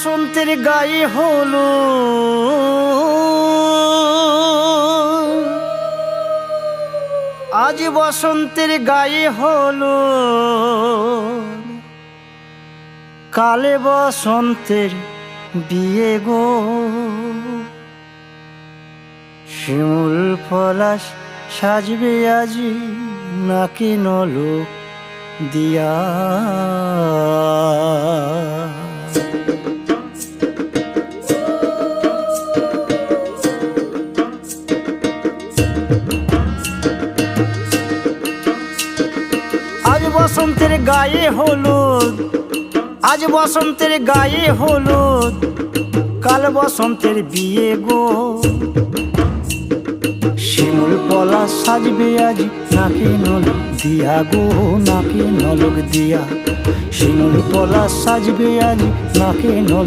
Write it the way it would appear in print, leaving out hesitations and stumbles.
বসন্তের গায়ে হলো আজ বসন্তের গায়ে হলো কালে বসন্তের বিয়ে গো। শিমুল পলাশ সাজবে আজি নাকি নলক দিয়া। আজ বসন্তের গায়ে হলুদ, আজ বসন্তের গায়ে হলুদ কাল বসন্তের বিয়ে গো। শিমুল পলাশ সাজবে আজ নাকি নলক দিয়া গো, নাকি নলক দিয়া। শিমুল পলাশ সাজবে আজ নাকি নলক